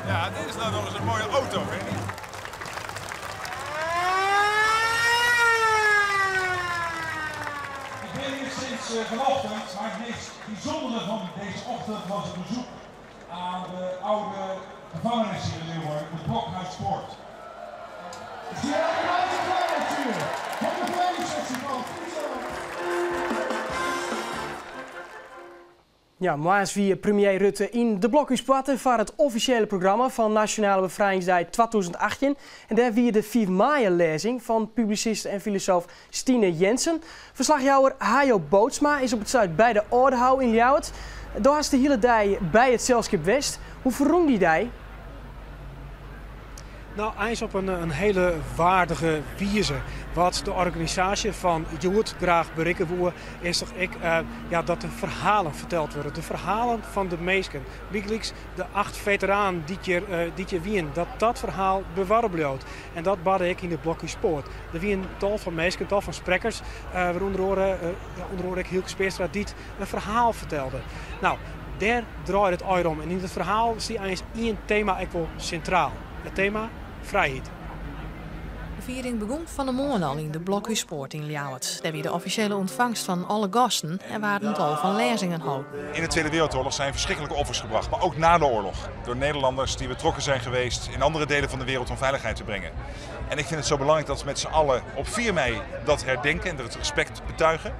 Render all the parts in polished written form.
Ja, dit is nou nog eens een mooie auto, weet je? Ik ben hier sinds vanochtend, maar het meest bijzondere van deze ochtend was het bezoek aan de oude gevangenis hier in Leeuwarden, de Blokhuispoort. Zie je een applaus natuurlijk van de verenigingsfestival. Ja, maar wie premier Rutte in de Blokhuispoort voor het officiële programma van Nationale Bevrijdingsdag 2018. En daar weer de 4 mei-lezing van publicist en filosoof Stine Jensen. Verslagjouwer Hajo Bootsma is op het zuid bij de Ordehou in Ljouwert. Daar is de hele dag bij het Zeilschip West. Hoe verroeng die dag? Nou, hij is op een hele waardige wijze. Wat de organisatie van Joet graag bereiken wil, is toch dat de verhalen verteld worden. De verhalen van de meesten. Bijgelijks de 8 veteranen die je wien, dat verhaal bewaard blijft. En dat bad ik in de Blokhuispoort. Er wien tal van meesten, tal van sprekers, waaronder ik Hielke Speerstra, die een verhaal vertelde. Nou, daar draait het ooit om. En in het verhaal is één thema ook wel centraal. Het thema vrijheid. De viering begon van de morgen al in de Blokhuispoort in Ljouwert. Daar weer de officiële ontvangst van alle gasten en waren een tal van lezingen houden. In de Tweede Wereldoorlog zijn verschrikkelijke offers gebracht, maar ook na de oorlog. Door Nederlanders die betrokken zijn geweest in andere delen van de wereld om veiligheid te brengen. En ik vind het zo belangrijk dat we met z'n allen op 4 mei dat herdenken en het respect betuigen.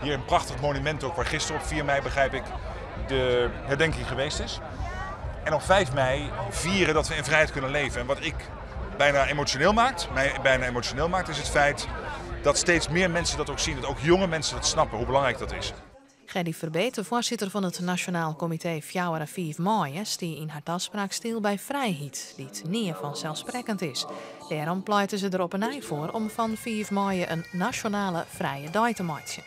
Hier een prachtig monument ook waar gisteren op 4 mei, begrijp ik, de herdenking geweest is. En op 5 mei vieren dat we in vrijheid kunnen leven. En wat mij bijna emotioneel maakt, is het feit dat steeds meer mensen dat ook zien. Dat ook jonge mensen dat snappen, hoe belangrijk dat is. Gerdy Verbeet, de voorzitter van het Nationaal Comité Fjouwer en 4 mei, die in haar toespraak stil bij vrijheid, die het niet vanzelfsprekend is. Daarom pleiten ze er op een ei voor om van 4 mei een nationale vrije dag te maken.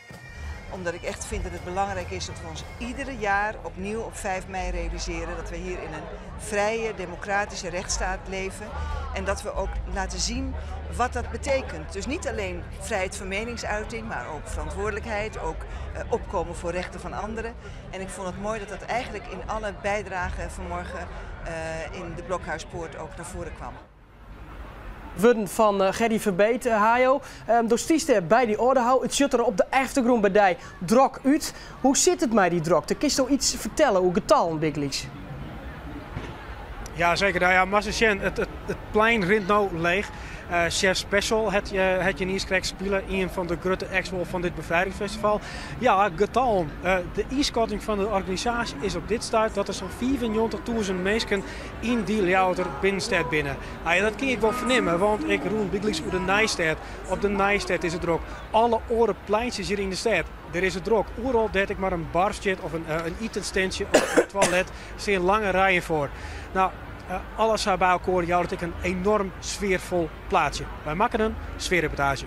Omdat ik echt vind dat het belangrijk is dat we ons iedere jaar opnieuw op 5 mei realiseren dat we hier in een vrije, democratische rechtsstaat leven. En dat we ook laten zien wat dat betekent. Dus niet alleen vrijheid van meningsuiting, maar ook verantwoordelijkheid, ook opkomen voor rechten van anderen. En ik vond het mooi dat dat eigenlijk in alle bijdragen vanmorgen in de Blokhuispoort ook naar voren kwam. Woorden van Gerdy Verbeet, Hajo. Door stieste bij die Ordehou. Het zit er op de achtergrond bij die drok uit. Hoe zit het met die drok? Kun je iets vertellen, hoe getal bijgelijks? Ja, zeker. Ja, maar het plein rint nou leeg. Chef Special het je niet krijgt spelen. Een van de grote expo van dit bevrijdingsfestival. Ja, getal. De inschatting van de organisatie is op dit stuit dat er zo'n 94.000 mensen in die Ljouwerter binnenstad binnen. Nou ja, dat kun ik wel vernemen, want ik roem bijgelijks op de Nijstad. Op de Nijstad is het druk. Alle oren pleintjes hier in de stad. Er is het druk. Overal dat ik maar een bar zit of een etenstandje of een toilet. Zie lange rijen voor. Nou, alles bij elkaar jouwt ik een enorm sfeervol plaatsje. Wij maken een sfeerreportage.